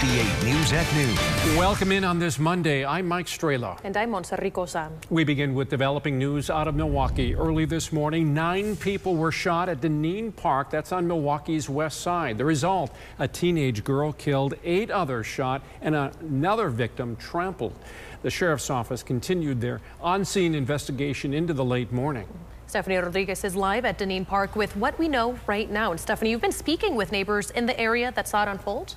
58 News at noon. Welcome in on this Monday. I'm Mike Strela. And I'm Monserrico-san. We begin with developing news out of Milwaukee. Early this morning, 9 people were shot at Deneen Park. That's on Milwaukee's west side. The result, a teenage girl killed, 8 others shot, and another victim trampled. The sheriff's office continued their on-scene investigation into the late morning. Stephanie Rodriguez is live at Deneen Park with what we know right now. And Stephanie, you've been speaking with neighbors in the area that saw it unfold?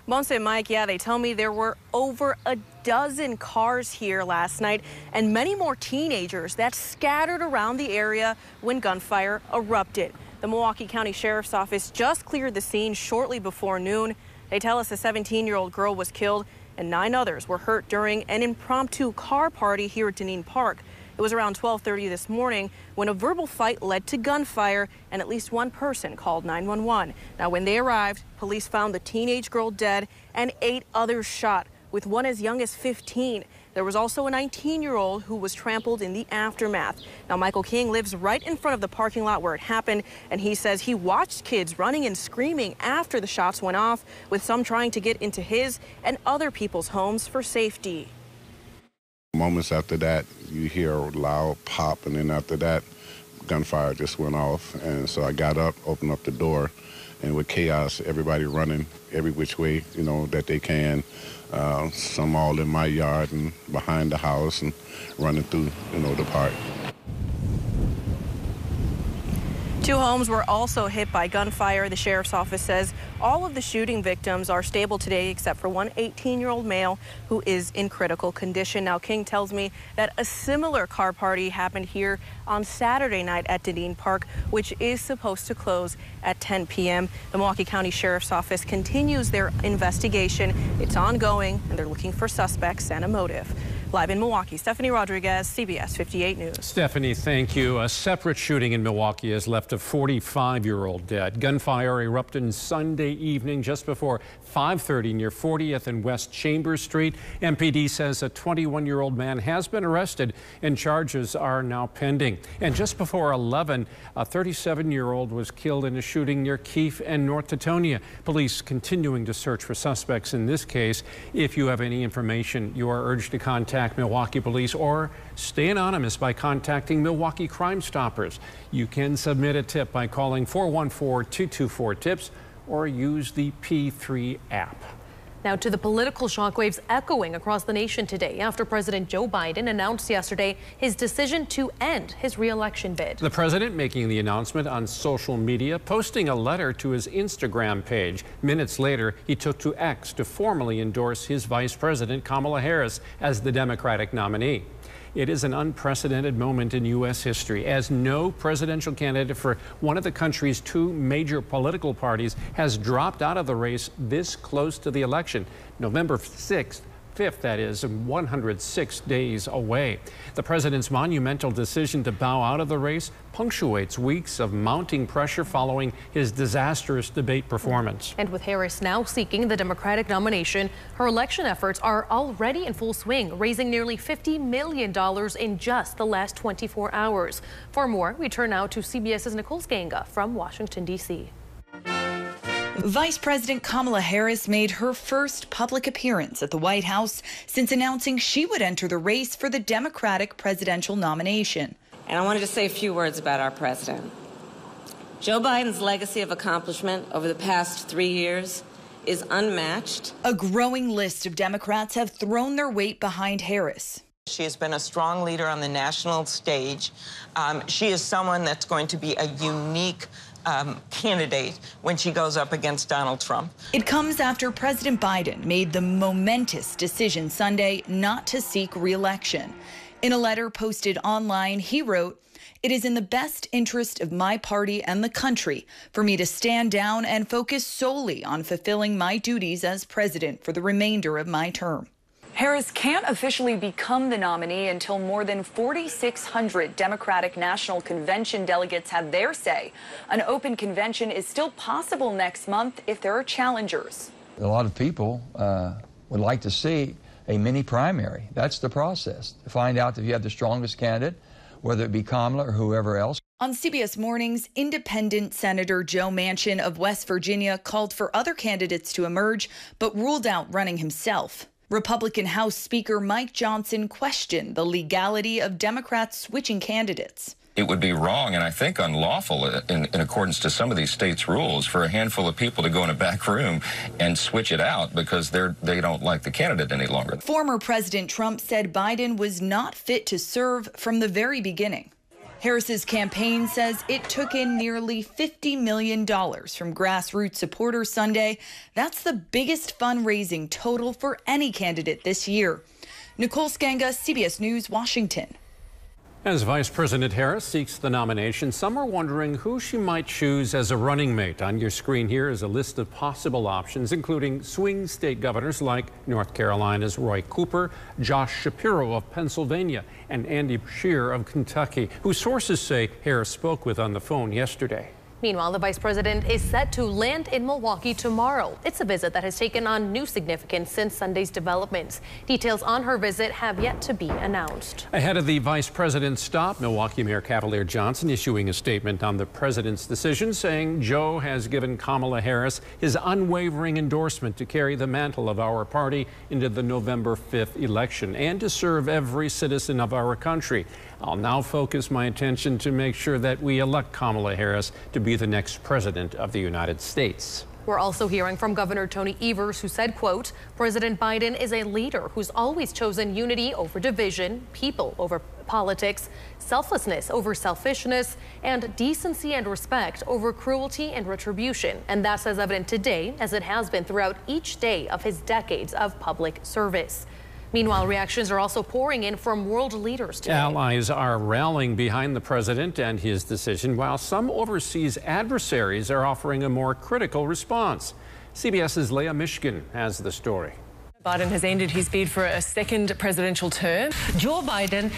Monse and Mike, yeah, they tell me there were over a dozen cars here last night and many more teenagers that scattered around the area when gunfire erupted. The Milwaukee County Sheriff's Office just cleared the scene shortly before noon. They tell us a 17-year-old girl was killed and 9 others were hurt during an impromptu car party here at Deneen Park. It was around 12:30 this morning when a verbal fight led to gunfire and at least one person called 911. Now, when they arrived, police found the teenage girl dead and 8 others shot, with one as young as 15. There was also a 19-year-old who was trampled in the aftermath. Now, Michael King lives right in front of the parking lot where it happened, and he says he watched kids running and screaming after the shots went off, with some trying to get into his and other people's homes for safety. Moments after that, you hear a loud pop, and then after that, gunfire just went off. And so I got up, opened up the door, and with chaos, everybody running every which way, that they can. Some all in my yard and behind the house and running through, the park. 2 homes were also hit by gunfire. The sheriff's office says all of the shooting victims are stable today except for one 18-year-old male who is in critical condition. Now, King tells me that a similar car party happened here on Saturday night at Deneen Park, which is supposed to close at 10 p.m. The Milwaukee County Sheriff's Office continues their investigation. It's ongoing, and they're looking for suspects and a motive. Live in Milwaukee, Stephanie Rodriguez, CBS 58 News. Stephanie, thank you. A separate shooting in Milwaukee has left a 45-year-old dead. Gunfire erupted Sunday evening just before 5:30 near 40th and West Chambers Street. MPD says a 21-year-old man has been arrested and charges are now pending. And just before 11, a 37-year-old was killed in a shooting near Keefe and North Teutonia. Police continuing to search for suspects in this case. If you have any information, you are urged to contact Milwaukee Police or stay anonymous by contacting Milwaukee Crime Stoppers. You can submit a tip by calling 414-224-TIPS or use the P3 app. Now to the political shockwaves echoing across the nation today after President Joe Biden announced yesterday his decision to end his re-election bid. The president making the announcement on social media, posting a letter to his Instagram page. Minutes later, he took to X to formally endorse his vice president, Kamala Harris, as the Democratic nominee. It is an unprecedented moment in U.S. history, as no presidential candidate for one of the country's 2 major political parties has dropped out of the race this close to the election. November 6th, that is, 106 days away. The president's monumental decision to bow out of the race punctuates weeks of mounting pressure following his disastrous debate performance. And with Harris now seeking the Democratic nomination, her election efforts are already in full swing, raising nearly $50 million in just the last 24 hours. For more, we turn now to CBS's Nicole Sganga from Washington, D.C. Vice President Kamala Harris made her first public appearance at the White House since announcing she would enter the race for the Democratic presidential nomination. And I wanted to say a few words about our president. Joe Biden's legacy of accomplishment over the past 3 years is unmatched. A growing list of Democrats have thrown their weight behind Harris. She has been a strong leader on the national stage. She is someone that's going to be a unique candidate when she goes up against Donald Trump. It comes after President Biden made the momentous decision Sunday not to seek re-election. In a letter posted online, he wrote, "It is in the best interest of my party and the country for me to stand down and focus solely on fulfilling my duties as president for the remainder of my term." Harris can't officially become the nominee until more than 4,600 Democratic National Convention delegates have their say. An open convention is still possible next month if there are challengers. A lot of people would like to see a mini primary. That's the process, to find out if you have the strongest candidate, whether it be Kamala or whoever else. On CBS Mornings, independent Senator Joe Manchin of West Virginia called for other candidates to emerge, but ruled out running himself. Republican House Speaker Mike Johnson questioned the legality of Democrats switching candidates. It would be wrong and I think unlawful in accordance to some of these states' rules for a handful of people to go in a back room and switch it out because they don't like the candidate any longer. Former President Trump said Biden was not fit to serve from the very beginning. Harris's campaign says it took in nearly $50 million from grassroots supporters Sunday. That's the biggest fundraising total for any candidate this year. Nicole Skanga, CBS News, Washington. As Vice President Harris seeks the nomination, some are wondering who she might choose as a running mate. On your screen here is a list of possible options, including swing state governors like North Carolina's Roy Cooper, Josh Shapiro of Pennsylvania, and Andy Beshear of Kentucky, who sources say Harris spoke with on the phone yesterday. Meanwhile, the vice president is set to land in Milwaukee tomorrow. It's a visit that has taken on new significance since Sunday's developments. Details on her visit have yet to be announced. Ahead of the vice president's stop, Milwaukee Mayor Cavalier Johnson issuing a statement on the president's decision, saying Joe has given Kamala Harris his unwavering endorsement to carry the mantle of our party into the November 5th election and to serve every citizen of our country. I'll now focus my attention to make sure that we elect Kamala Harris to be the next president of the United States. We're also hearing from Governor Tony Evers, who said, quote, President Biden is a leader who's always chosen unity over division, people over politics, selflessness over selfishness, and decency and respect over cruelty and retribution. And that's as evident today as it has been throughout each day of his decades of public service. Meanwhile, reactions are also pouring in from world leaders today. Allies are rallying behind the president and his decision, while some overseas adversaries are offering a more critical response. CBS's Leah Mishkin has the story. Biden has ended his bid for a second presidential term. Joe Biden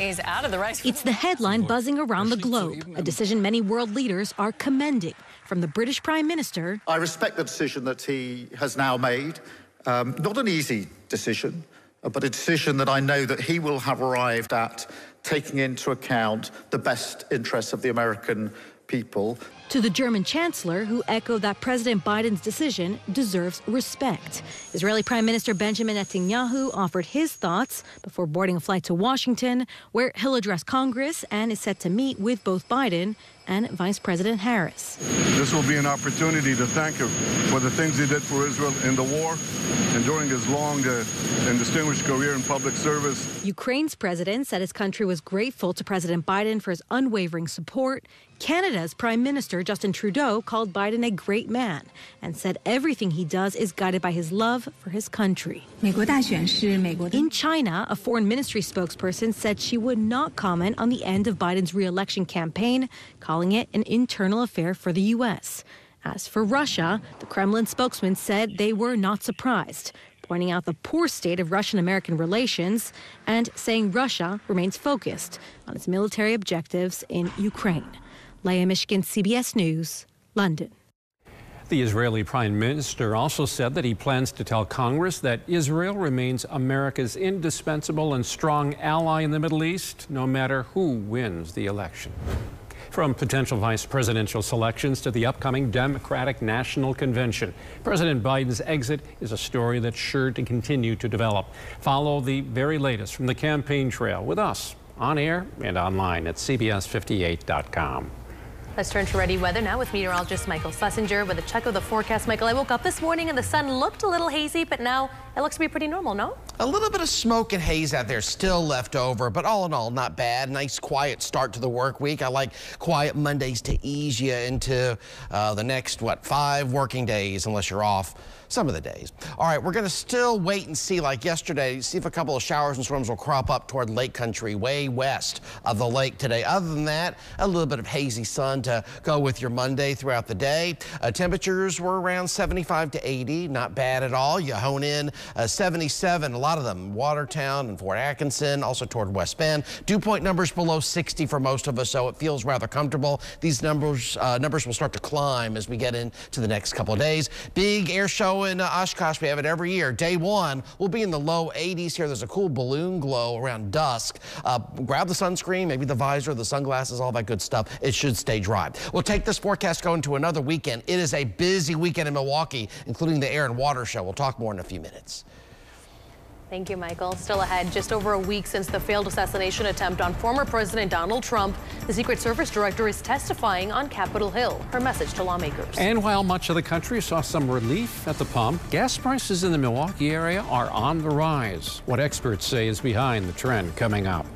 is out of the race. It's the headline buzzing around the globe, a decision many world leaders are commending. From the British Prime Minister, I respect the decision that he has now made. Not an easy decision, but a decision that I know that he will have arrived at, taking into account the best interests of the American people. To the German chancellor, who echoed that President Biden's decision deserves respect. Israeli Prime Minister Benjamin Netanyahu offered his thoughts before boarding a flight to Washington, where he'll address Congress and is set to meet with both Biden and Vice President Harris. This will be an opportunity to thank him for the things he did for Israel in the war and during his long and distinguished career in public service. Ukraine's president said his country was grateful to President Biden for his unwavering support. Canada's Prime Minister Justin Trudeau called Biden a great man and said everything he does is guided by his love for his country. In China, a foreign ministry spokesperson said she would not comment on the end of Biden's re-election campaign, calling it an internal affair for the U.S. As for Russia, the Kremlin spokesman said they were not surprised, pointing out the poor state of Russian-American relations and saying Russia remains focused on its military objectives in Ukraine. Leah Mishkin, CBS News, London. The Israeli Prime Minister also said that he plans to tell Congress that Israel remains America's indispensable and strong ally in the Middle East, no matter who wins the election. From potential vice presidential selections to the upcoming Democratic National Convention, President Biden's exit is a story that's sure to continue to develop. Follow the very latest from the campaign trail with us on air and online at CBS58.com. Let's turn to ready weather now with meteorologist Michael Schlesinger with a check of the forecast. Michael, I woke up this morning and the sun looked a little hazy, but now it looks to be pretty normal, no? A little bit of smoke and haze out there still left over, but all in all, not bad. Nice, quiet start to the work week. I like quiet Mondays to ease you into the next, 5 working days, unless you're off some of the days. All right, we're going to still wait and see, like yesterday, see if a couple of showers and storms will crop up toward lake country way west of the lake today. Other than that, a little bit of hazy sun to go with your Monday throughout the day. Temperatures were around 75 to 80, not bad at all. You hone in 77, a lot of them, Watertown and Fort Atkinson, also toward West Bend. Dew point numbers below 60 for most of us, so it feels rather comfortable. These numbers will start to climb as we get into the next couple of days. Big air show in Oshkosh. We have it every year. Day one will be in the low 80s here. There's a cool balloon glow around dusk. Grab the sunscreen, maybe the visor, the sunglasses, all that good stuff. It should stay dry. We'll take this forecast going to another weekend. It is a busy weekend in Milwaukee, including the air and water show. We'll talk more in a few minutes. Thank you, Michael. Still ahead, just over a week since the failed assassination attempt on former President Donald Trump, the Secret Service director is testifying on Capitol Hill. Her message to lawmakers. And while much of the country saw some relief at the pump, gas prices in the Milwaukee area are on the rise. What experts say is behind the trend coming up.